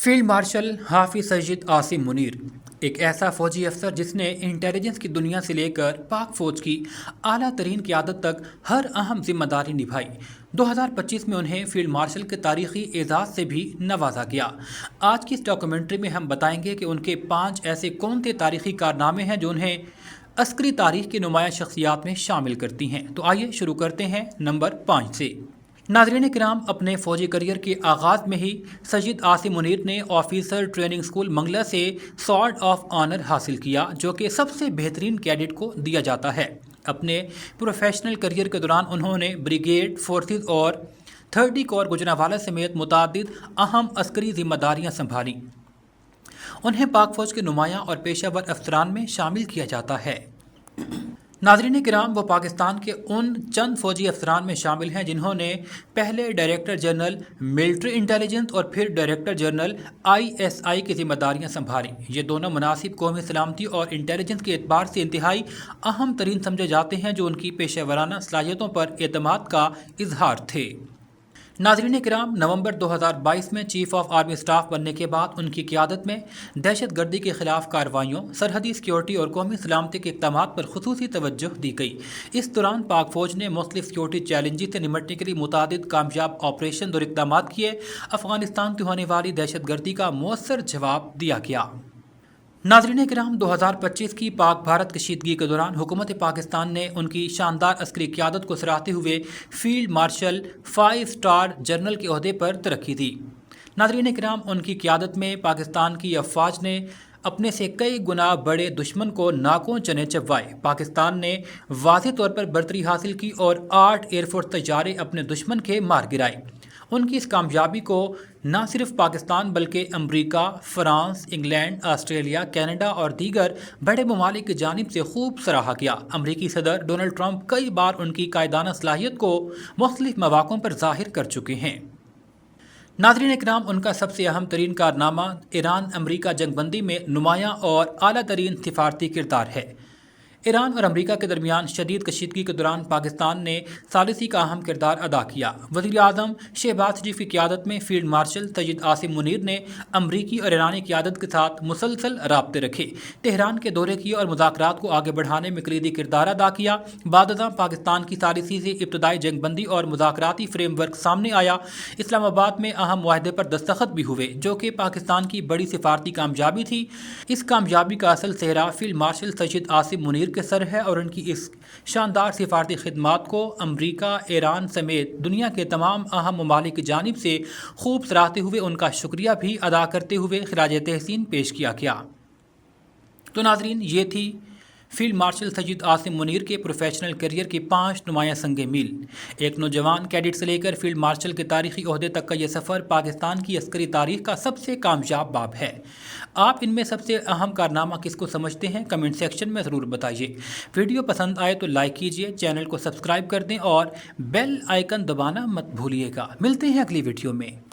Field marshal Hafiz Saeed Asim Munir एक ऐसा फौजी अफसर जिसने इंटेलिजेंस की दुनिया से लेकर पाक फौज की आला तरीन क़यादत तक हर अहम जिम्मेदारी निभाई। 2025 में उन्हें फील्ड मार्शल के तारीखी एजाज़ से भी नवाजा गया। आज की इस डॉक्यूमेंट्री में हम बताएंगे कि उनके 5 ऐसे कौन से तारीखी कारनामे हैं जो उन्हें अस्करी तारीख की नुमाया शख्सियात में शामिल करती हैं। तो आइए शुरू करते हैं नंबर 5 से। नाज़रीन किराम, अपने फ़ौजी करियर के आगाज़ में ही सईद आसिम मुनीर ने ऑफिसर ट्रेनिंग स्कूल मंगला से सॉर्ड ऑफ ऑनर हासिल किया, जो कि सबसे बेहतरीन कैडेट को दिया जाता है। अपने प्रोफेशनल करियर के दौरान उन्होंने ब्रिगेड फोर्सेस और 30 कोर गुजरांवाला समेत मुतादिद अहम अस्करी जिम्मेदारियाँ संभाली। उन्हें पाक फ़ौज के नुमायाँ और पेशावर अफसरान में शामिल किया जाता है। नाज़रीन किराम, वो पाकिस्तान के उन चंद फ़ौजी अफसरान में शामिल हैं जिन्होंने पहले डायरेक्टर जनरल मिलिट्री इंटेलिजेंस और फिर डायरेक्टर जनरल ISI की जिम्मेदारियां संभाली। ये दोनों मुनासिब कौमी सलामती और इंटेलिजेंस के एतबार से इंतहाई अहम तरीन समझे जाते हैं, जो उनकी पेशेवराना सलाहियतों पर एतमाद का इजहार थे। नाज़रीन किराम, नवंबर 2022 में चीफ ऑफ आर्मी स्टाफ बनने के बाद उनकी क़यादत में दहशत गर्दी के ख़िलाफ़ कार्रवाइयों, सरहदी सिक्योरिटी और कौमी सलामती के इक़दामात पर खुसूसी तवज्जो दी गई। इस दौरान पाक फ़ौज ने मुख्तलिफ सिक्योरिटी चैलेंजेस से निमटने के लिए मुतादिद कामयाब ऑपरेशन और इक़दामात किए। अफ़गानिस्तान से होने वाली दहशत गर्दी का मौसर जवाब दिया गया। नाज़रीन किराम, 2025 की पाक भारत कशीदगी के दौरान हुकूमत पाकिस्तान ने उनकी शानदार अस्करी क़यादत को सराहते हुए फील्ड मार्शल 5 स्टार जनरल के ओहदे पर तरक्की दी। नाज़रीन किराम, उनकी क़यादत में पाकिस्तान की अफवाज ने अपने से कई गुना बड़े दुश्मन को नाकों चने चबवाए। पाकिस्तान ने वाज़ेह तौर पर बर्तरी हासिल की और 8 एयरफोर्स तैयारे अपने दुश्मन के मार गिराए। उनकी इस कामयाबी को न सिर्फ पाकिस्तान बल्कि अमरीका, फ़्रांस, इंग्लैंड, ऑस्ट्रेलिया, कनाडा और दीगर बड़े ममालिक की जानिब से खूब सराहा गया। अमरीकी सदर डोनाल्ड ट्रंप कई बार उनकी कायदाना सलाहियत को मुख्तलिफ मौक़ों पर ज़ाहिर कर चुके हैं। नाज़रीन इकराम, उनका सबसे अहम तरीन कारनामा ईरान अमरीका जंगबंदी में नुमायाँ और आला तरीन सिफारती किरदार है। ईरान और अमरीका के दरमियान शदीद कशीदगी के दौरान पाकिस्तान ने सालिसी का अहम किरदार अदा किया। वज़ीर आज़म शहबाज शरीफ की क़यादत में फील्ड मार्शल सईद आसिम मुनीर ने अमरीकी और ईरानी क़यादत के साथ मुसलसल राब्ते रखे, तेहरान के दौरे किए और मुज़ाकरात को आगे बढ़ाने में कलीदी किरदार अदा किया। बाद पाकिस्तान की सालिसी से इब्तदाई जंगबंदी और मुज़ाकराती फ्रेमवर्क सामने आया। इस्लामाबाद में अहम मुआहदे पर दस्तखत भी हुए, जो कि पाकिस्तान की बड़ी सिफारती कामयाबी थी। इस कामयाबी का असल सेहरा फील्ड मार्शल सईद आसिम मुनीर के सर है और उनकी इस शानदार सिफारती खिदमात को अमरीका, ईरान समेत दुनिया के तमाम अहम ममालिक की जानिब से खूब सराहते हुए उनका शुक्रिया भी अदा करते हुए खिराज तहसीन पेश किया गया। तो नाजरीन, ये थी फील्ड मार्शल सईद आसिम मुनीर के प्रोफेशनल करियर की 5 नुमाया संगे मील। एक नौजवान कैडेट से लेकर फील्ड मार्शल के तारीखी ओहदे तक का यह सफ़र पाकिस्तान की अस्करी तारीख का सबसे कामयाब बाब है। आप इनमें सबसे अहम कारनामा किसको समझते हैं, कमेंट सेक्शन में ज़रूर बताइए। वीडियो पसंद आए तो लाइक कीजिए, चैनल को सब्सक्राइब कर दें और बेल आइकन दबाना मत भूलिएगा। मिलते हैं अगली वीडियो में।